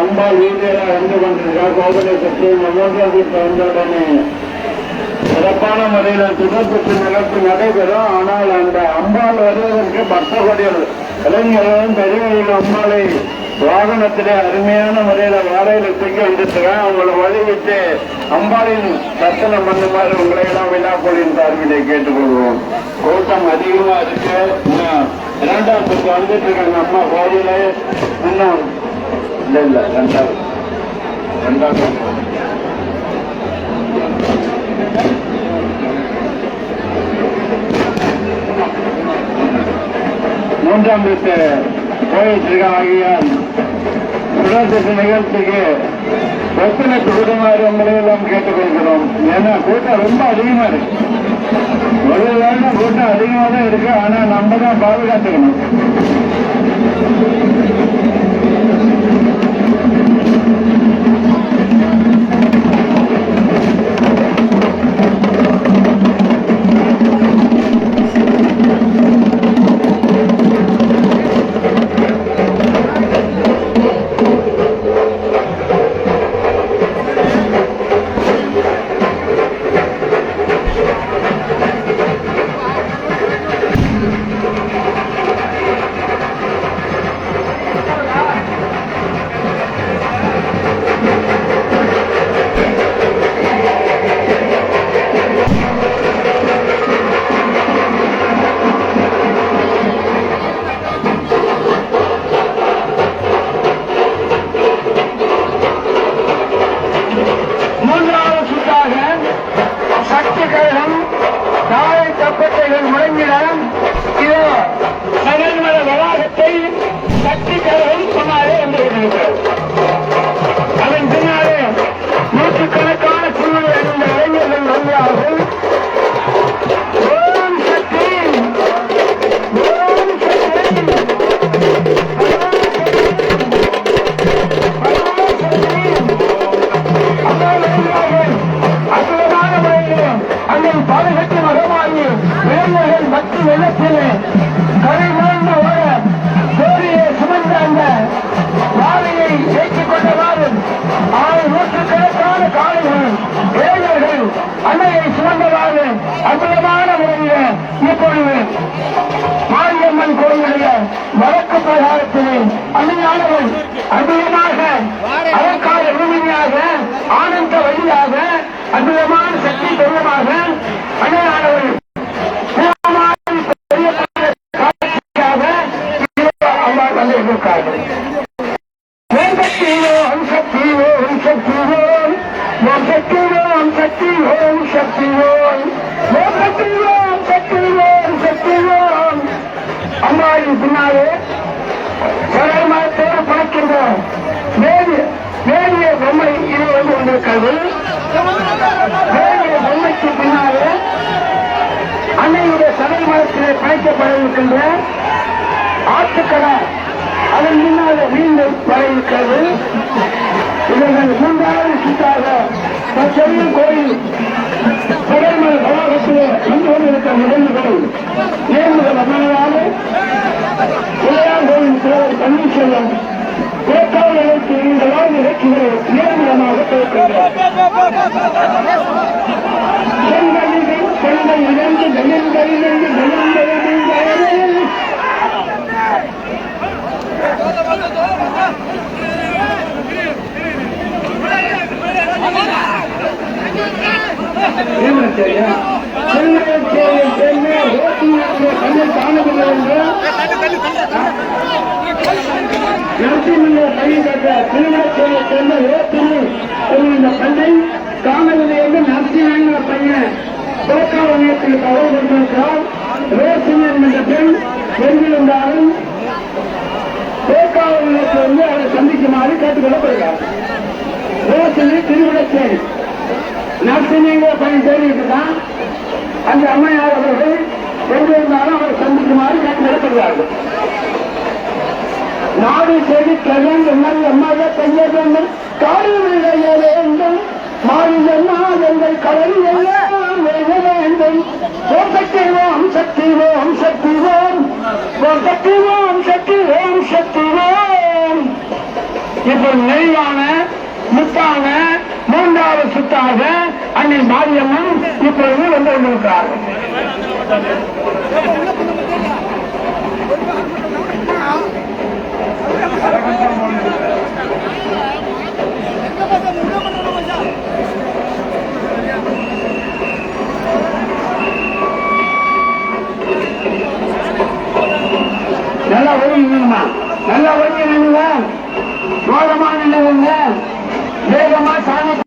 அம்பாள் வீதியில வந்து கொண்டிருக்கார். கோவிலை பற்றி மூன்றாம் வீட்டு வந்தவுடனே சிறப்பான முறையில் துணை நிகழ்ச்சி நடைபெறும். ஆனால் அந்த அம்பாள் வருவதற்கு பக்தகோடிகள் இளைஞர்களும் பெரியவர்கள் அம்பாளை வாகனத்திலே அருமையான முறையில வாடகையில் தூக்கி வந்துருக்காங்க. அவங்களை வழிவிட்டு அம்பாளின் தரிசனம் பண்ணுமாறு உங்களை எல்லாம் விழாக்களின் சார்பிலை கேட்டுக்கொள்வோம். கூட்டம் அதிகமா இருக்கு. இரண்டாம் சுற்று வந்துட்டு இருக்காங்க. அம்மா கோயில இன்னும் இல்ல ரெண்டாவது மூன்றாம் வீட்டு போயிட்டு ஆகியால் சுடர்சத்து நிகழ்ச்சிக்கு ஒத்துழைப்பு கொடுமாறு உங்களை எல்லாம் கேட்டுக்கொள்கிறோம். ஏன்னா கூட்டம் ரொம்ப அதிகமா இருக்கு. ஒரு வேலை கூட்டம் அதிகமா தான் இருக்கு. ஆனா நம்ம தான் பாதுகாத்துக்கணும். ஆற்றுக்கடை அதன் முன்னால மீண்டும் வர இருக்கிறது. இவர்கள் மூன்றாவது சுற்றாக செய்யும் கோயில் கடற்மலை வளாகத்திலே வந்து கொண்டிருக்கிற நிகழ்வுகள் நேர்முதல் அம்மனாக இளையார் கோயில் தலைவர் பன்னீர்செல்வம் பேச்சாளர்களுக்கு இந்த வாழ்வு நிகழ்ச்சிகளை நேர்முகமாக பேசுகிறார். பெண்கள் இழந்து கண்ணை காணவில்லை என்று நரசிம்ம பையன் கட்ட திருவிழாச்சேரியை சேர்ந்த யோசனை இந்த பண்ணை காமலிலிருந்து நரசிம்மங்கிற பையன் தோக்காவணியத்தில் தகவல் கொண்டிருக்கிறார். ரோசிமன் என்ற பெண் எங்கிருந்தாலும் தோக்காவணியத்தில் வந்து அவரை சந்திக்குமாறு கேட்டுக் கொள்ளப்படுகிறார். ரோசினி திருவிழாச்சேரி நரசிம்மங்கிற பையன் தேடிட்டு தான் அந்த அம்மையார் அவர்கள் எங்கிருந்தாலும் அவரை சந்திக்குமாறு கேட்டுக் கொள்ளப்படுகிறார்கள். நாடு செழிக்க வேண்டும் நல்ல பெய்ய வேண்டும் காடுவிளைய வேண்டும் மாறினால் எங்கள் கடலில் எல்லாம் வேக வேண்டும். சக்தி ஓம் சக்தி ஓம் சக்தி ஓம் சக்தி ஓம் சக்தி ஓம் சக்தி ஓம். இப்ப நெய்வான முத்தான மூன்றாவது சுத்தாக அன்னை மாரியம்மன் இப்பொழுது வந்து கொண்டிருக்கிறார்கள். நல்லா ஒழுங்குமா நல்லா ஒழுங்குங்க. சோழமான